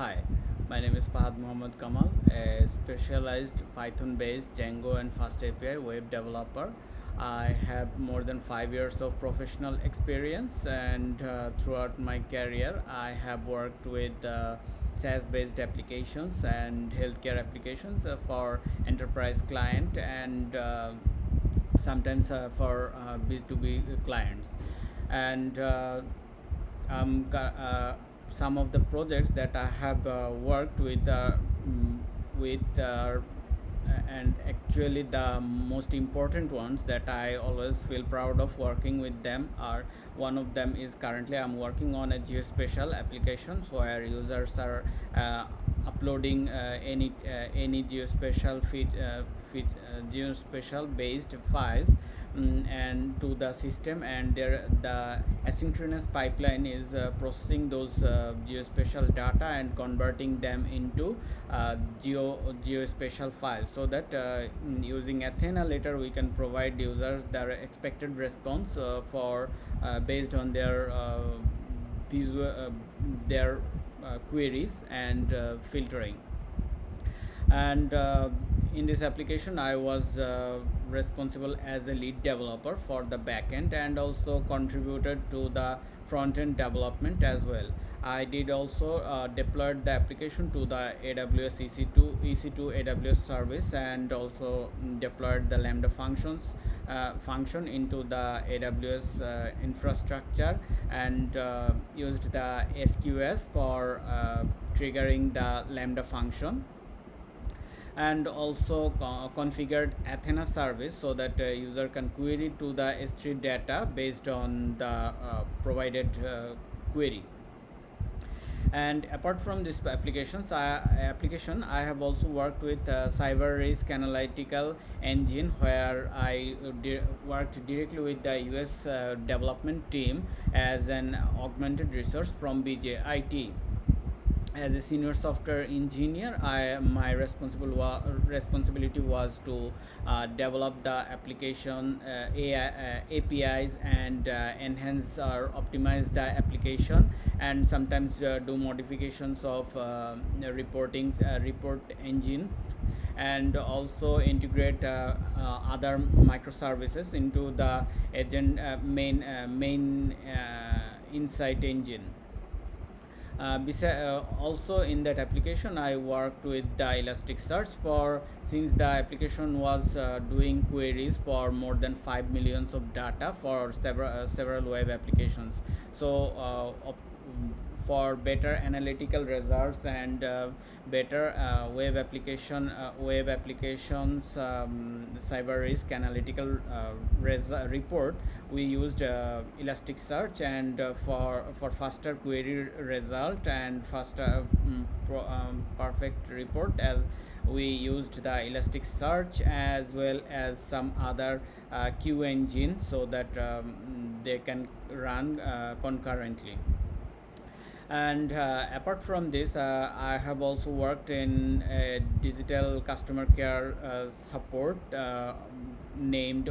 Hi, my name is Fahad Md Kamal, a specialized Python-based Django and FastAPI web developer. I have more than 5 years of professional experience, and throughout my career, I have worked with SaaS-based applications and healthcare applications for enterprise client and sometimes for B2B clients. And some of the projects that I have worked with and actually the most important ones that I always feel proud of working with them are, one of them is currently I'm working on a geospatial applications where users are uploading any geospatial based files, and to the system, and the asynchronous pipeline is processing those geospatial data and converting them into geospatial files, so that using Athena later we can provide users their expected response for based on visual, their queries and filtering. And in this application I was responsible as a lead developer for the backend, and also contributed to the front end development as well. I did also deployed the application to the AWS EC2 AWS service, and also deployed the Lambda function into the AWS infrastructure, and used the SQS for triggering the Lambda function, and also configured Athena service so that user can query to the S3 data based on the provided query. And apart from this application, I have also worked with cyber risk analytical engine, where I worked directly with the US development team as an augmented resource from BJIT. As a senior software engineer, my responsibility was to develop the application APIs, and enhance or optimize the application, and sometimes do modifications of report engine, and also integrate other microservices into the agent main insight engine. Also in that application I worked with the Elasticsearch, for since the application was doing queries for more than 5 millions of data for several web applications. So for better analytical results and better web applications cyber risk analytical report, we used Elasticsearch, and for faster query result and faster perfect report, as we used the Elasticsearch as well as some other queue engine, so that they can run concurrently. And apart from this, I have also worked in a digital customer care support named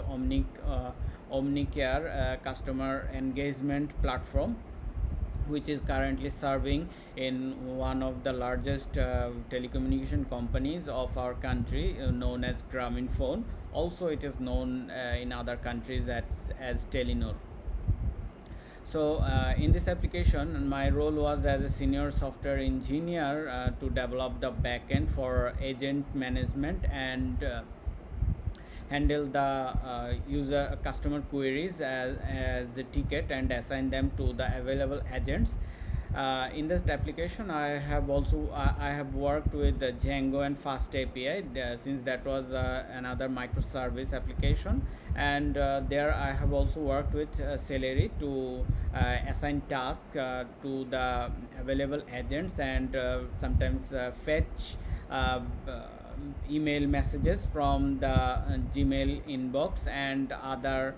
Omnicare customer engagement platform, which is currently serving in one of the largest telecommunication companies of our country, known as Grameenphone. Also it is known in other countries as Telenor. So in this application, my role was as a senior software engineer to develop the backend for agent management, and handle the user customer queries as a ticket, and assign them to the available agents. In this application, I have worked with the Django and FastAPI, since that was another microservice application, and there I have also worked with Celery to assign tasks to the available agents, and sometimes fetch email messages from the Gmail inbox and other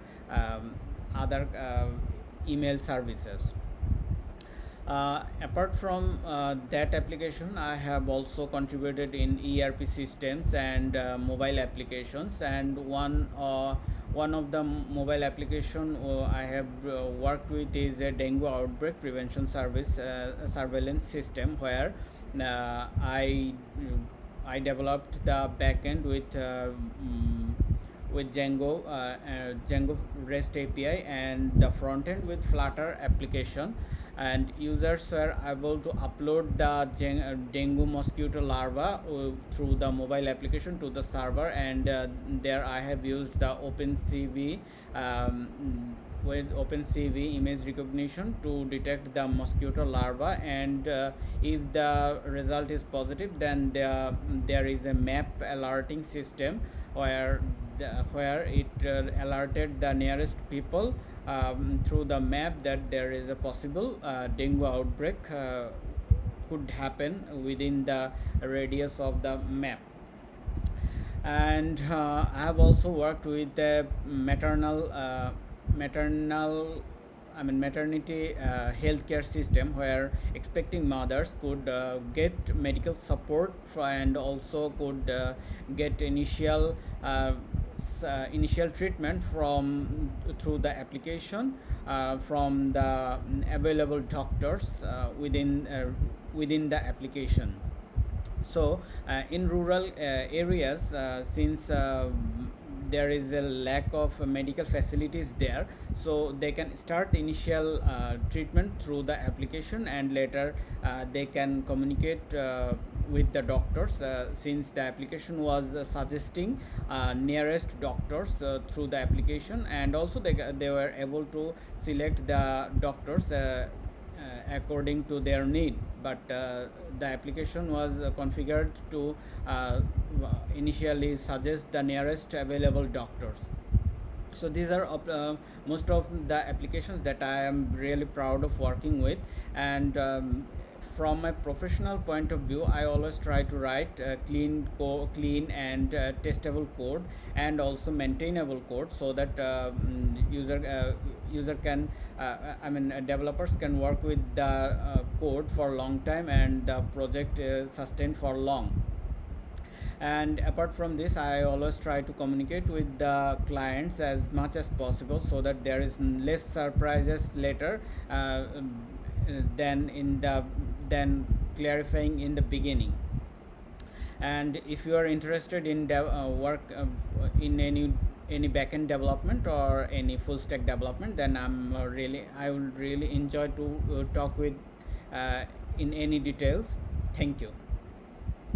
email services. Apart from that application, I have also contributed in ERP systems and mobile applications. And one of the mobile application I have worked with is a dengue outbreak prevention service surveillance system, where uh, I I developed the backend with Django REST API, and the front end with Flutter application. And users were able to upload the dengue mosquito larva through the mobile application to the server, and there I have used the OpenCV with OpenCV image recognition to detect the mosquito larva, and if the result is positive, then there is a map alerting system where it alerted the nearest people through the map that there is a possible dengue outbreak could happen within the radius of the map. And I have also worked with the maternal maternity healthcare system, where expecting mothers could get medical support and also could get initial treatment from through the application from the available doctors within the application. So in rural areas, since there is a lack of medical facilities there, so they can start initial treatment through the application, and later they can communicate with the doctors, since the application was suggesting nearest doctors through the application, and also they were able to select the doctors according to their need. But the application was configured to initially suggest the nearest available doctors. So these are most of the applications that I am really proud of working with. And from my professional point of view, I always try to write clean and testable code, and also maintainable code, so that user can developers can work with the code for a long time, and the project sustained for long. And apart from this, I always try to communicate with the clients as much as possible, so that there is less surprises later than clarifying in the beginning. And if you are interested in work in any backend development or any full stack development, then I would really enjoy to talk with in any details. Thank you.